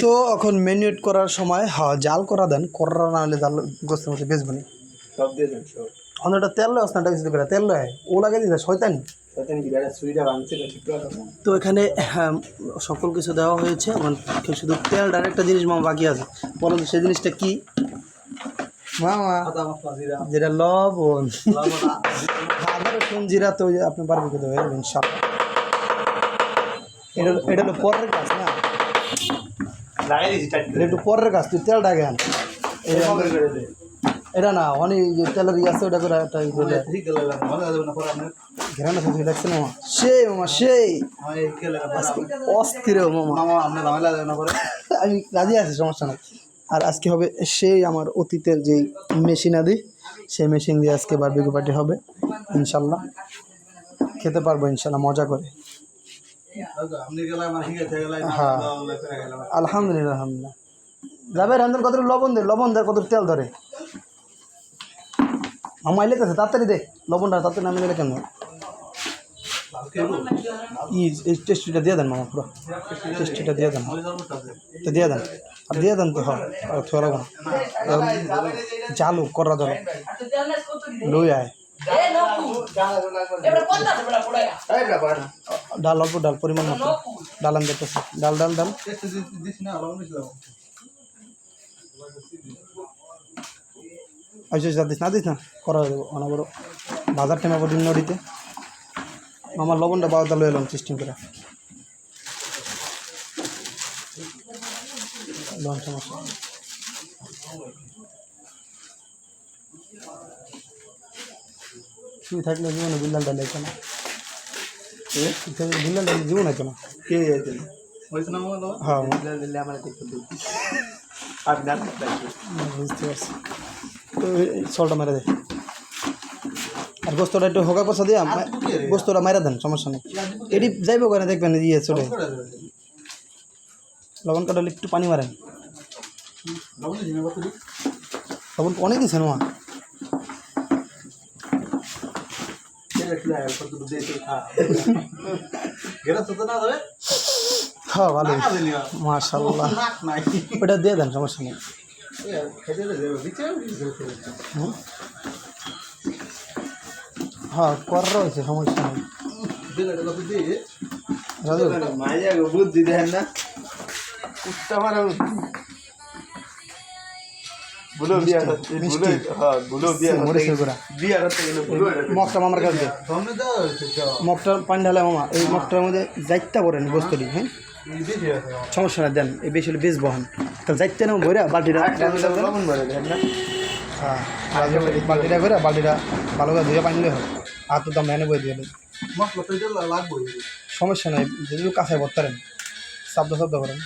তো এখন ম্যারিনেট করার সময় জাল করা দেন, করা না হলে জাল গোস্তের মধ্যে বেচবো নি। সব দিয়ে দেন সব। ওটা তেল লয় না, কিছু করে তেল লয় ও লাগে দিলে শয়তানি। তো এখানে সকল কিছু দেওয়া হয়েছে, শুধু তেল ডাইরেক্টটা জিনিস মামা বাকি আছে, বলুন সেই জিনিসটা কি মামা? যেটা লবণ, আদা রসুন জিরা, তো আপনি পারবেন খেতে হবে ইনশাআল্লাহ। এটা হলো পরের কাজ না, একটু পরের কাজ, তুই তেলটা আগে আন। এটা না অনেক যে তেলের ইয়ে আছে ওটা করে একটা ঘেরানো থাকছে, দেখছেন মামা? সেই মামা সেই অস্থির মামা, আমি রাজি আছি, সমস্যা নেই। আর আজকে হবে সেই আমার অতীতের যেই মেশিন আদি, সেই মেশিন দিয়ে আজকে বারবিকিউ পার্টি হবে ইনশাল্লাহ। খেতে পারবো ইনশাল্লাহ মজা করে। হ্যাঁ আলহামদুলিল্লাহ আলহামদুলিল্লাহ। যাবে রান্ধন কত লবণ দেয় কত তেল ধরে মামা এলে কাছে তাড়াতাড়ি দে লবণটা, তাড়াতাড়ি নামে গেলে কেন এই টেস্টিটা দিয়ে দেন মামা, পুরো টেস্টিটা দিয়ে দেন, তো দিয়ে দেন আর দিয়ে দেন তো। হ্যাঁ থোড়া না জালু করা ধরো লই আয় ডাল, অল্প ডাল, পরিমাণ মতো ডাল আমি দেখতেছি, ডাল ডাল ডাল আচ্ছা দিস না করা দেবো অনেক বড় বাজার টাইম আবার দিন নদীতে। আমার লবণটা বারোটা লয়ে এলাম সিস্টেম করে লঞ্চ মশলা। তুই থাকলে জীবনে বিল্লাল ডাল হইতো না, বিল্লাল ডাল জীবন হইতো না। কে যাইতেন হ্যাঁ আমার বুঝতে পারছি। তো সলটা মেরে দে আর গোস্তটা একটু হোকা কষা দিয়া গোস্তটা মেরে দেন, সমস্যা নেই। এটি যাইব কেন দেখবেন ইয়ে চলে লবণ কাটালে একটু পানি মারেন, লবণ অনেক দিয়েছেন মা। হ্যাঁ ভালো মাশাআল্লাহ, ওটা দিয়ে দেন সমস্যা নেই। হ্যাঁ কর রয়েছে সমস্যা নেই। বুদ্ধি দেখেন না মগটা মামার কাছে মগটার পানি ঢালে মামা, এই মগটার মধ্যে যাইতে করেন গোস্তটি। হ্যাঁ সমস্যা না দেন, এই বেশি হলে বেশ বহন তাহলে যাইতে না ভরে বালতিটা, হ্যাঁ বালতিটা করে বালতিটা ভালো করে ধুয়ে পানি দিলে হয়, আর তো দাম এনে বই দিয়ে সমস্যা নাই। যদি কাঁচায় ভরতারেন শব্দ করেন।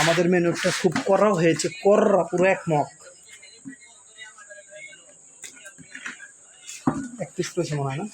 আমাদের মেনুটা খুব করা হয়েছে, কররা পুরো এক মগ 1 পিস করেছে মনে হয় না।